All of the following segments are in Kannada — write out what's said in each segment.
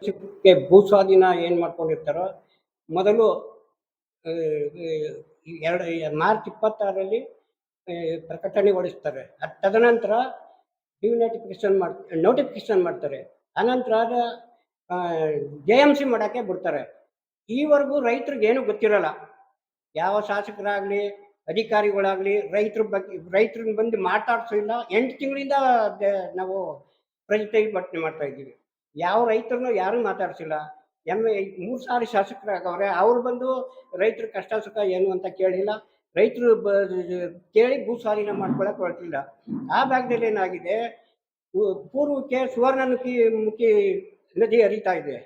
ಸಿಕ್ಕೆ ಭೂ ಸ್ವಾಧೀನ ಏನು ಮಾಡ್ಕೊಂಡಿರ್ತಾರೋ ಮೊದಲು ಎರಡು ಮಾರ್ಚ್ 26ರಲ್ಲಿ ಪ್ರಕಟಣೆಗೊಳಿಸ್ತಾರೆ. ತದನಂತರ ನೋಟಿಫಿಕೇಶನ್ ಮಾಡ್ತಾರೆ. ಅನಂತರ JMC ಮಾಡೋಕ್ಕೆ ಬಿಡ್ತಾರೆ. ಈವರೆಗೂ ರೈತರಿಗೆ ಏನು ಗೊತ್ತಿರಲ್ಲ. ಯಾವ ಶಾಸಕರಾಗಲಿ ಅಧಿಕಾರಿಗಳಾಗಲಿ ರೈತರನ್ನ ಬಂದು ಮಾತಾಡ್ಸಿಲ್ಲ. 8 ತಿಂಗಳಿಂದ ನಾವು ಪ್ರತಿಭಟನೆ ಮಾಡ್ತಾ ಇದ್ದೀವಿ. ಯಾವ ರೈತರನ್ನು ಯಾರೂ ಮಾತಾಡ್ಸಿಲ್ಲ. 3 ಸಾರಿ ಶಾಸಕರಾಗವ್ರೆ. ಅವ್ರು ಬಂದು ರೈತರ ಕಷ್ಟ ಸುಖ ಏನು ಅಂತ ಕೇಳಿಲ್ಲ. ರೈತರು ಕೇಳಿ ಭೂ ಸ್ವಾಧೀನ ಮಾಡ್ಕೊಳಕ್ಕೆ ಹೊರಟಿಲ್ಲ. ಆ ಭಾಗದಲ್ಲಿ ಏನಾಗಿದೆ, ಪೂರ್ವಕ್ಕೆ ಮುಖಿ ನದಿ ಹರಿತಾ ಇದೆ,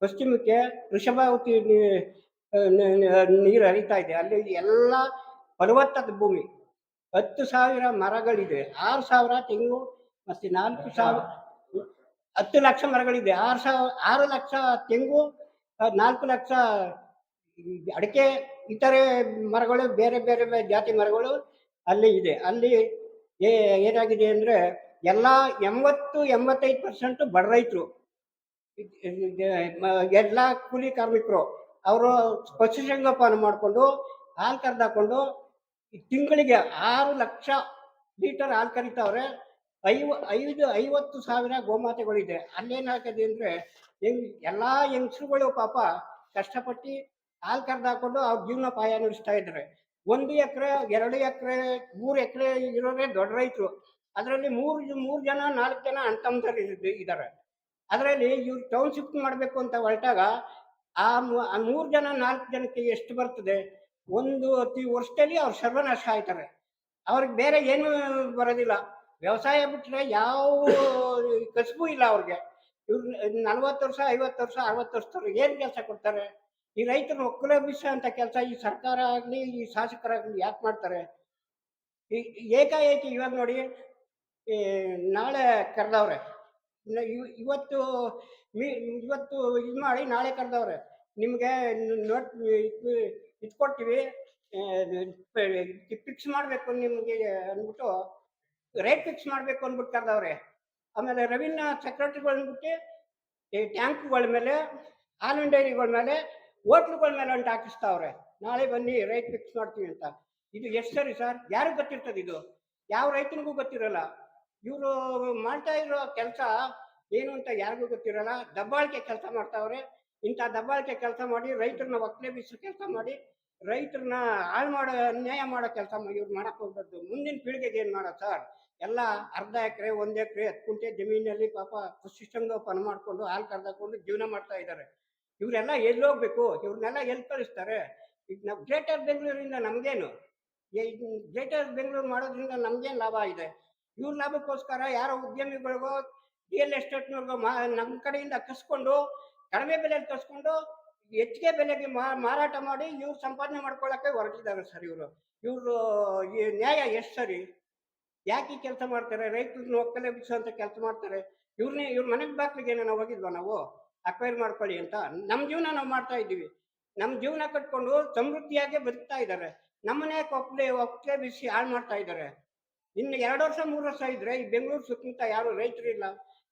ಪಶ್ಚಿಮಕ್ಕೆ ವೃಷಭಾವತಿ ನೀರು ಹರಿತಾ ಇದೆ. ಅಲ್ಲಿ ಎಲ್ಲ ಫಲವತ್ತಾದ ಭೂಮಿ. 10,000 ಮರಗಳಿದೆ, 6,000 ತೆಂಗು ಮತ್ತು 10 ಲಕ್ಷ ಮರಗಳಿದೆ. 6 ಲಕ್ಷ ತೆಂಗು, 4 ಲಕ್ಷ ಅಡಿಕೆ, ಇತರೆ ಮರಗಳು, ಬೇರೆ ಬೇರೆ ಜಾತಿ ಮರಗಳು ಅಲ್ಲಿ ಇದೆ. ಅಲ್ಲಿ ಏನಾಗಿದೆ ಅಂದರೆ ಎಲ್ಲ 85% ಬಡ ರೈತರು, ಎಲ್ಲ ಕೂಲಿ ಕಾರ್ಮಿಕರು. ಅವರು ಪಶುಸಂಗೋಪನೆ ಮಾಡಿಕೊಂಡು ಹಾಲು ಕರೆದಾಕೊಂಡು ತಿಂಗಳಿಗೆ 6 ಲಕ್ಷ ಲೀಟರ್ ಹಾಲು ಕರಿತಾವ್ರೆ. 50,000 ಗೋಮಾತೆಗಳಿದೆ. ಅಲ್ಲೇನಾಗ್ತದೆ ಅಂದರೆ ಎಲ್ಲ ಹೆಂಗಸ್ರುಗಳು ಪಾಪ ಕಷ್ಟಪಟ್ಟು ಹಾಲು ಕರೆದಾಕೊಂಡು ಅವ್ರ ಜೀವನೋಪಾಯ ನಡೆಸ್ತಾ ಇದ್ದಾರೆ. 1 ಎಕರೆ, 2 ಎಕರೆ, 3 ಎಕರೆ ಇರೋರೇ ದೊಡ್ಡ ರೈತರು. ಅದರಲ್ಲಿ 3 ಜನ 4 ಜನ ಅಣ್ತಮ್ಮಂದಿರು ಇದ್ದಾರೆ. ಅದರಲ್ಲಿ ಇವ್ರು ಟೌನ್ ಶಿಫ್ಟ್ ಮಾಡಬೇಕು ಅಂತ ಹೊರಟಾಗ ಆ 3 ಜನ 4 ಜನಕ್ಕೆ ಎಷ್ಟು ಬರ್ತದೆ? ಒಂದು ವರ್ಷದಲ್ಲಿ ಅವ್ರು ಸರ್ವನಾಶ ಆಯ್ತಾರೆ. ಅವ್ರಿಗೆ ಬೇರೆ ಏನು ಬರೋದಿಲ್ಲ. ವ್ಯವಸಾಯ ಬಿಟ್ಟರೆ ಯಾವ ಕಸುಬು ಇಲ್ಲ ಅವ್ರಿಗೆ. ಇವ್ರು 40 ವರ್ಷ, 50 ವರ್ಷ, 60 ವರ್ಷದವ್ರು ಏನು ಕೆಲಸ ಕೊಡ್ತಾರೆ? ಈ ರೈತರು ಒಕ್ಕಲೆಬ್ಬಿಸ ಅಂತ ಕೆಲಸ ಈ ಸರ್ಕಾರ ಆಗಲಿ ಈ ಶಾಸಕರಾಗಲಿ ಯಾಕೆ ಮಾಡ್ತಾರೆ? ಏಕಾಏಕಿ ಇವಾಗ ನೋಡಿ, ನಾಳೆ ಕರೆದವ್ರೆ, ಇವತ್ತು ಇದು ಮಾಡಿ ನಾಳೆ ಕರೆದವ್ರೆ. ನಿಮಗೆ ಇದು ಕೊಡ್ತೀವಿ, ಫಿಕ್ಸ್ ಮಾಡಬೇಕು ನಿಮಗೆ ಅಂದ್ಬಿಟ್ಟು, ರೇಟ್ ಫಿಕ್ಸ್ ಮಾಡಬೇಕು ಅಂದ್ಬಿಟ್ಟು ಕರೆದವ್ರೆ. ಆಮೇಲೆ ರೆವಿನ್ಯೂ ಸೆಕ್ರೆಟರಿಗಳು ಅಂದ್ಬಿಟ್ಟು ಟ್ಯಾಂಕ್ಗಳ ಮೇಲೆ, ಹಾಲಿನ ಡೈರಿಗಳ ಮೇಲೆ, ಹೋಟ್ಲುಗಳ ಮೇಲೆ ಅಂತ ಹಾಕಿಸ್ತಾವ್ರೆ. ನಾಳೆ ಬನ್ನಿ ರೇಟ್ ಫಿಕ್ಸ್ ಮಾಡ್ತೀವಿ ಅಂತ. ಇದು ಎಷ್ಟು ಸರಿ ಸರ್? ಯಾರಿಗೆ ಗೊತ್ತಿರ್ತದೆ? ಇದು ಯಾವ ರೈತನಿಗೂ ಗೊತ್ತಿರಲ್ಲ. ಇವರು ಮಾಡ್ತಾ ಇರೋ ಕೆಲಸ ಏನು ಅಂತ ಯಾರಿಗೂ ಗೊತ್ತಿರಲ್ಲ. ದಬ್ಬಾಳಿಕೆ ಕೆಲಸ ಮಾಡ್ತಾವ್ರೆ. ಇಂಥ ದಬ್ಬಾಳಿಕೆ ಕೆಲಸ ಮಾಡಿ ರೈತರನ್ನ ಒಕ್ಕಲೆಬ್ಬಿಸೋ ಕೆಲಸ ಮಾಡಿ ರೈತರನ್ನ ಹಾಳು ಮಾಡೋ, ಅನ್ಯಾಯ ಮಾಡೋ ಕೆಲಸ ಇವ್ರು ಮಾಡಕ್ಕೆ ಹೋಗ್ಬಾರ್ದು. ಮುಂದಿನ ಪೀಳಿಗೆಗೆ ಏನು ಮಾಡೋದು ಸರ್? ಎಲ್ಲ ಅರ್ಧ ಎಕರೆ, 1 ಎಕರೆ, 10 ಕುಂಟೆ ಜಮೀನಲ್ಲಿ ಪಾಪ ಪಶುಸಂಗೋಪನೆ ಮಾಡಿಕೊಂಡು ಹಾಲು ಕರೆದಾಕೊಂಡು ಜೀವನ ಮಾಡ್ತಾ ಇದ್ದಾರೆ. ಇವರೆಲ್ಲ ಎಲ್ಲಿ ಹೋಗ್ಬೇಕು? ಇವ್ರನ್ನೆಲ್ಲ ಎಲ್ಲಿ ಕಳಿಸ್ತಾರೆ? ಈಗ ನಾವು ಗ್ರೇಟರ್ ಬೆಂಗಳೂರಿಂದ ನಮಗೇನು? ಗ್ರೇಟರ್ ಬೆಂಗಳೂರು ಮಾಡೋದ್ರಿಂದ ನಮಗೇನು ಲಾಭ ಇದೆ? ಇವ್ರ ಲಾಭಕ್ಕೋಸ್ಕರ ಯಾರೋ ಉದ್ಯಮಿಗಳಿಗೋ ರಿಯಲ್ ಎಸ್ಟೇಟ್ನವ್ರಿಗೋ ನಮ್ಮ ಕಡೆಯಿಂದ ಕಸ್ಕೊಂಡು ಕಡಿಮೆ ಬೆಲೆಗೆ ಕಸ್ಕೊಂಡು ಹೆಚ್ಚಿಗೆ ಬೆಲೆಗೆ ಮಾರಾಟ ಮಾಡಿ ಇವ್ರು ಸಂಪಾದನೆ ಮಾಡ್ಕೊಳ್ಳೋಕ್ಕೆ ಹೊರಟಿದ್ದಾರೆ ಸರ್. ಇವರು ಈ ನ್ಯಾಯ ಎಷ್ಟು ಸರಿ? ಯಾಕೆ ಈ ಕೆಲಸ ಮಾಡ್ತಾರೆ? ರೈತರನ್ನ ಒಕ್ಕಲೆಬ್ಬಿಸುವಂಥ ಕೆಲಸ ಮಾಡ್ತಾರೆ. ಇವ್ರ ಮನೆಗೆ ಬಾಕ್ಲಿಗೆ ಏನೋ ಹೋಗಿದ್ವಾ ನಾವು ಅಕ್ವೈರ್ ಮಾಡ್ಕೊಳ್ಳಿ ಅಂತ? ನಮ್ಮ ಜೀವನ ನಾವು ಮಾಡ್ತಾ ಇದ್ದೀವಿ. ನಮ್ಮ ಜೀವನ ಕಟ್ಕೊಂಡು ಸಮೃದ್ಧಿಯಾಗಿ ಬದುಕ್ತಾ ಇದ್ದಾರೆ. ನಮ್ಮನೆ ಒಕ್ಕಲೆಬ್ಬಿಸಿ ಹಾಳು ಮಾಡ್ತಾ ಇದ್ದಾರೆ. ಇನ್ನು 2 ವರ್ಷ 3 ವರ್ಷ ಇದ್ರೆ ಈ ಬೆಂಗಳೂರು ಸುತ್ತಮುತ್ತ ಯಾರು ರೈತರಿಲ್ಲ.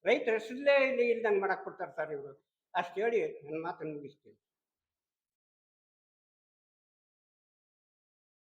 ರೈತರ ಹೆಸರಲ್ಲೇ ಇಲ್ದಂಗೆ ಮಾಡಕ್ಕೆ ಕೊಡ್ತಾರೆ ಸರ್ ಇವರು. ಅಷ್ಟು ಹೇಳಿ ನನ್ನ ಮಾತನ್ನು ಮುಗಿಸ್ತೀನಿ.